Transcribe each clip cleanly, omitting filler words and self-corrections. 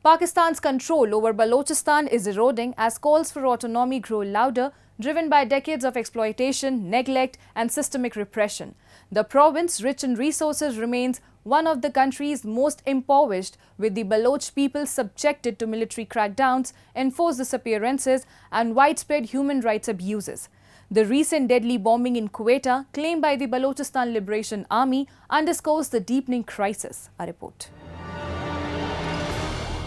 Pakistan's control over Balochistan is eroding as calls for autonomy grow louder, driven by decades of exploitation, neglect and systemic repression. The province, rich in resources, remains one of the country's most impoverished, with the Baloch people subjected to military crackdowns, enforced disappearances and widespread human rights abuses. The recent deadly bombing in Quetta, claimed by the Balochistan Liberation Army, underscores the deepening crisis. A report.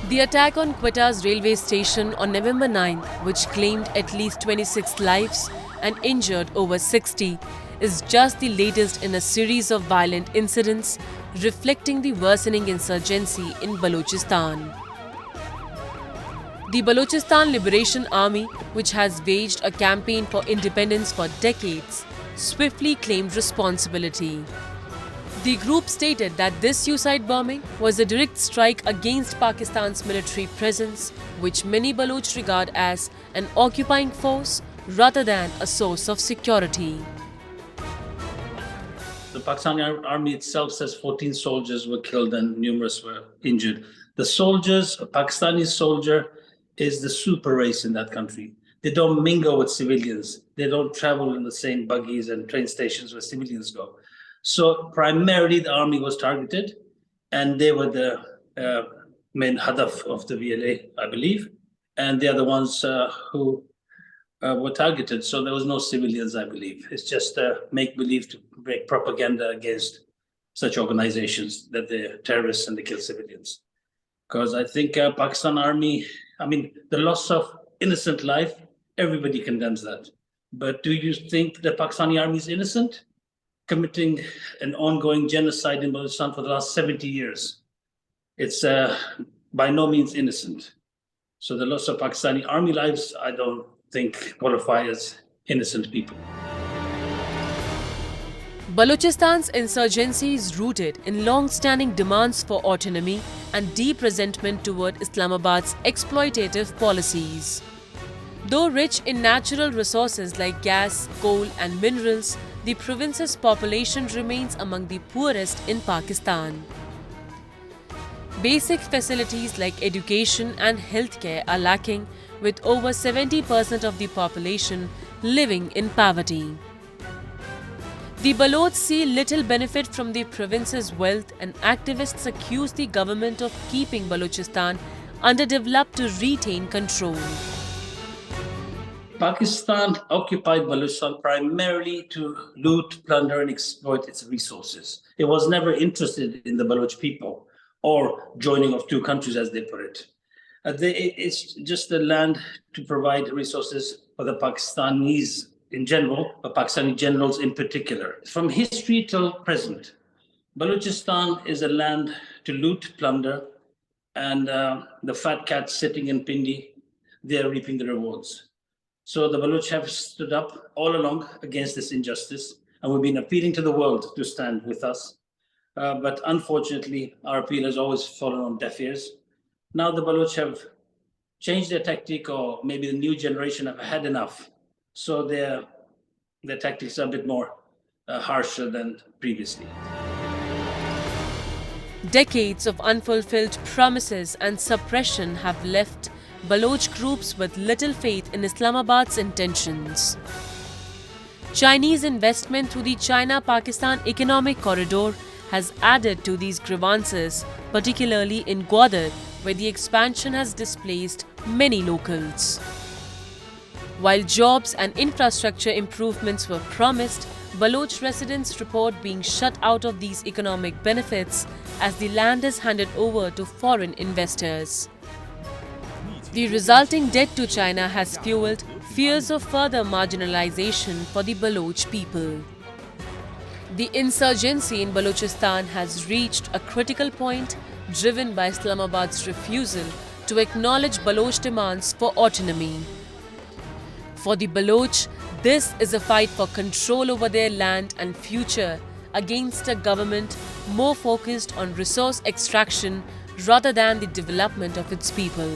The attack on Quetta's railway station on November 9th, which claimed at least 26 lives and injured over 60, is just the latest in a series of violent incidents reflecting the worsening insurgency in Balochistan. The Balochistan Liberation Army, which has waged a campaign for independence for decades, swiftly claimed responsibility. The group stated that this suicide bombing was a direct strike against Pakistan's military presence, which many Baloch regard as an occupying force rather than a source of security. The Pakistani army itself says 14 soldiers were killed and numerous were injured. The soldiers, a Pakistani soldier, is the super race in that country. They don't mingle with civilians. They don't travel in the same buggies and train stations where civilians go. So primarily the army was targeted, and they were the main hadaf of the VLA, I believe, and they are the ones who were targeted. So there was no civilians, I believe. It's just make-believe to make propaganda against such organizations that they're terrorists and they kill civilians. Because I think Pakistan army, the loss of innocent life, everybody condemns that. But do you think the Pakistani army is innocent? Committing an ongoing genocide in Balochistan for the last 70 years. It's by no means innocent. So the loss of Pakistani army lives, I don't think qualify as innocent people. Balochistan's insurgency is rooted in long-standing demands for autonomy and deep resentment toward Islamabad's exploitative policies. Though rich in natural resources like gas, coal and minerals, the province's population remains among the poorest in Pakistan. Basic facilities like education and healthcare are lacking, with over 70% of the population living in poverty. The Baloch see little benefit from the province's wealth, and activists accuse the government of keeping Balochistan underdeveloped to retain control. Pakistan occupied Balochistan primarily to loot, plunder, and exploit its resources. It was never interested in the Baloch people or joining of two countries, as they put it. It's just a land to provide resources for the Pakistanis in general, but Pakistani generals in particular. From history till present, Balochistan is a land to loot, plunder, and the fat cats sitting in Pindi, they are reaping the rewards. So the Baloch have stood up all along against this injustice, and we've been appealing to the world to stand with us. But unfortunately, our appeal has always fallen on deaf ears. Now the Baloch have changed their tactic, or maybe the new generation have had enough. So their tactics are a bit more harsher than previously. Decades of unfulfilled promises and suppression have left Baloch groups with little faith in Islamabad's intentions. Chinese investment through the China-Pakistan Economic Corridor has added to these grievances, particularly in Gwadar, where the expansion has displaced many locals. While jobs and infrastructure improvements were promised, Baloch residents report being shut out of these economic benefits as the land is handed over to foreign investors. The resulting debt to China has fueled fears of further marginalization for the Baloch people. The insurgency in Balochistan has reached a critical point, driven by Islamabad's refusal to acknowledge Baloch demands for autonomy. For the Baloch, this is a fight for control over their land and future against a government more focused on resource extraction rather than the development of its people.